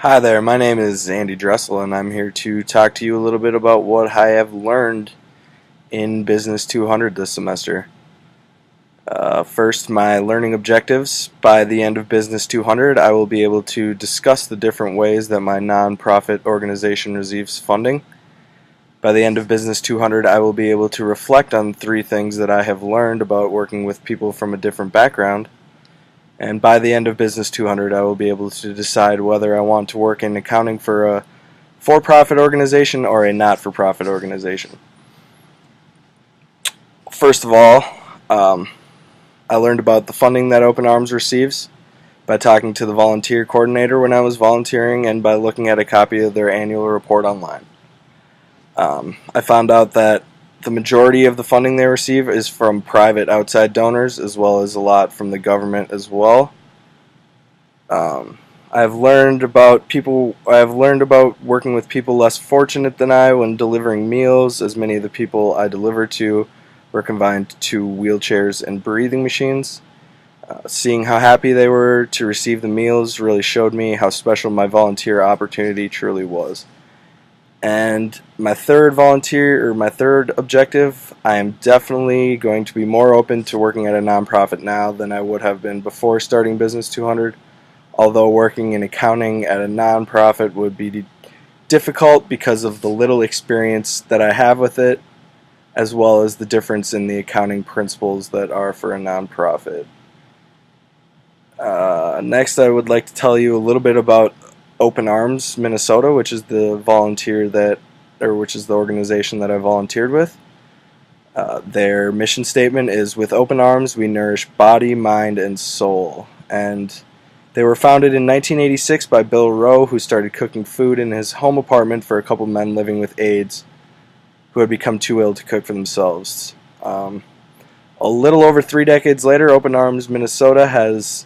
Hi there, my name is Andy Dressel, and I'm here to talk to you a little bit about what I have learned in Business 200 this semester. First, my learning objectives. By the end of Business 200, I will be able to discuss the different ways that my nonprofit organization receives funding. By the end of Business 200, I will be able to reflect on three things that I have learned about working with people from a different background. And by the end of Business 200, I will be able to decide whether I want to work in accounting for a for-profit organization or a not-for-profit organization. First of all, I learned about the funding that Open Arms receives by talking to the volunteer coordinator when I was volunteering and by looking at a copy of their annual report online. I found out that the majority of the funding they receive is from private outside donors, as well as a lot from the government as well. I've learned about working with people less fortunate than I when delivering meals, as many of the people I deliver to were confined to wheelchairs and breathing machines. Seeing how happy they were to receive the meals really showed me how special my volunteer opportunity truly was. And my third objective, I am definitely going to be more open to working at a nonprofit now than I would have been before starting Business 200. Although working in accounting at a nonprofit would be difficult because of the little experience that I have with it, as well as the difference in the accounting principles that are for a nonprofit. Next, I would like to tell you a little bit about Open Arms Minnesota, which is the organization that I volunteered with. Their mission statement is, "With Open Arms, we nourish body, mind, and soul." And they were founded in 1986 by Bill Rowe, who started cooking food in his home apartment for a couple men living with AIDS who had become too ill to cook for themselves. A little over 3 decades later, Open Arms Minnesota has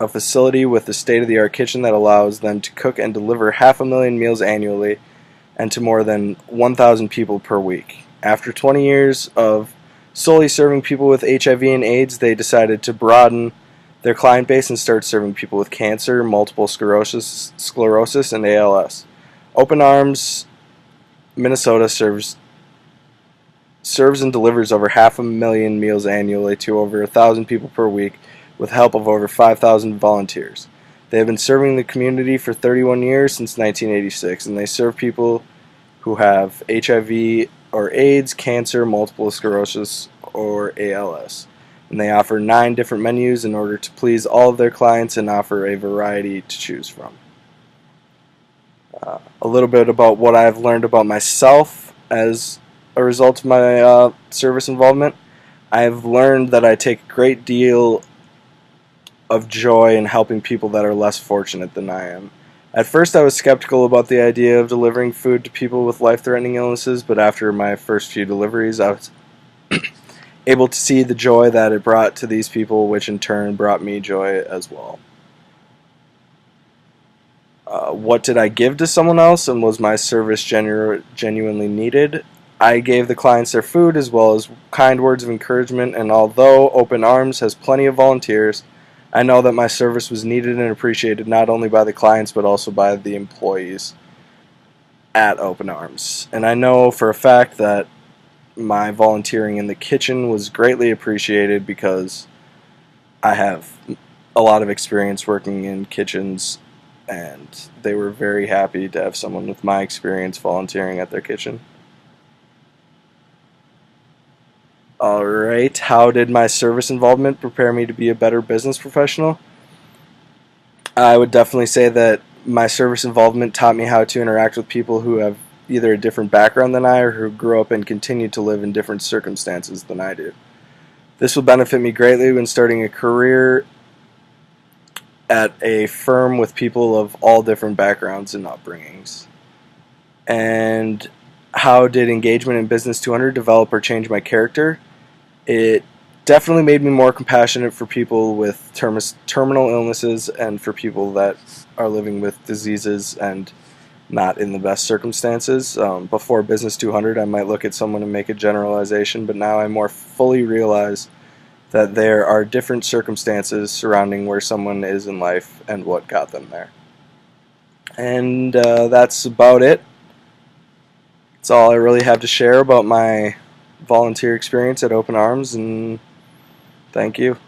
a facility with a state-of-the-art kitchen that allows them to cook and deliver 500,000 meals annually and to more than 1,000 people per week. After 20 years of solely serving people with HIV and AIDS, they decided to broaden their client base and start serving people with cancer, multiple sclerosis, and ALS. Open Arms Minnesota serves and delivers over 500,000 meals annually to over 1,000 people per week with help of over 5,000 volunteers. They have been serving the community for 31 years since 1986, and they serve people who have HIV or AIDS, cancer, multiple sclerosis, or ALS. And they offer 9 different menus in order to please all of their clients and offer a variety to choose from. A little bit about what I've learned about myself as a result of my service involvement. I've learned that I take a great deal of joy in helping people that are less fortunate than I am. At first I was skeptical about the idea of delivering food to people with life-threatening illnesses, but after my first few deliveries I was able to see the joy that it brought to these people, which in turn brought me joy as well. What did I give to someone else, and was my service genuinely needed? I gave the clients their food as well as kind words of encouragement, and although Open Arms has plenty of volunteers, I know that my service was needed and appreciated not only by the clients but also by the employees at Open Arms. And I know for a fact that my volunteering in the kitchen was greatly appreciated because I have a lot of experience working in kitchens, and they were very happy to have someone with my experience volunteering at their kitchen. Alright, how did my service involvement prepare me to be a better business professional? I would definitely say that my service involvement taught me how to interact with people who have either a different background than I or who grew up and continue to live in different circumstances than I do. This will benefit me greatly when starting a career at a firm with people of all different backgrounds and upbringings. And how did engagement in Business 200 develop or change my character? It definitely made me more compassionate for people with terminal illnesses and for people that are living with diseases and not in the best circumstances. Before Business 200, I might look at someone and make a generalization, but now I more fully realize that there are different circumstances surrounding where someone is in life and what got them there. And that's about it. That's all I really have to share about my volunteer experience at Open Arms, and thank you.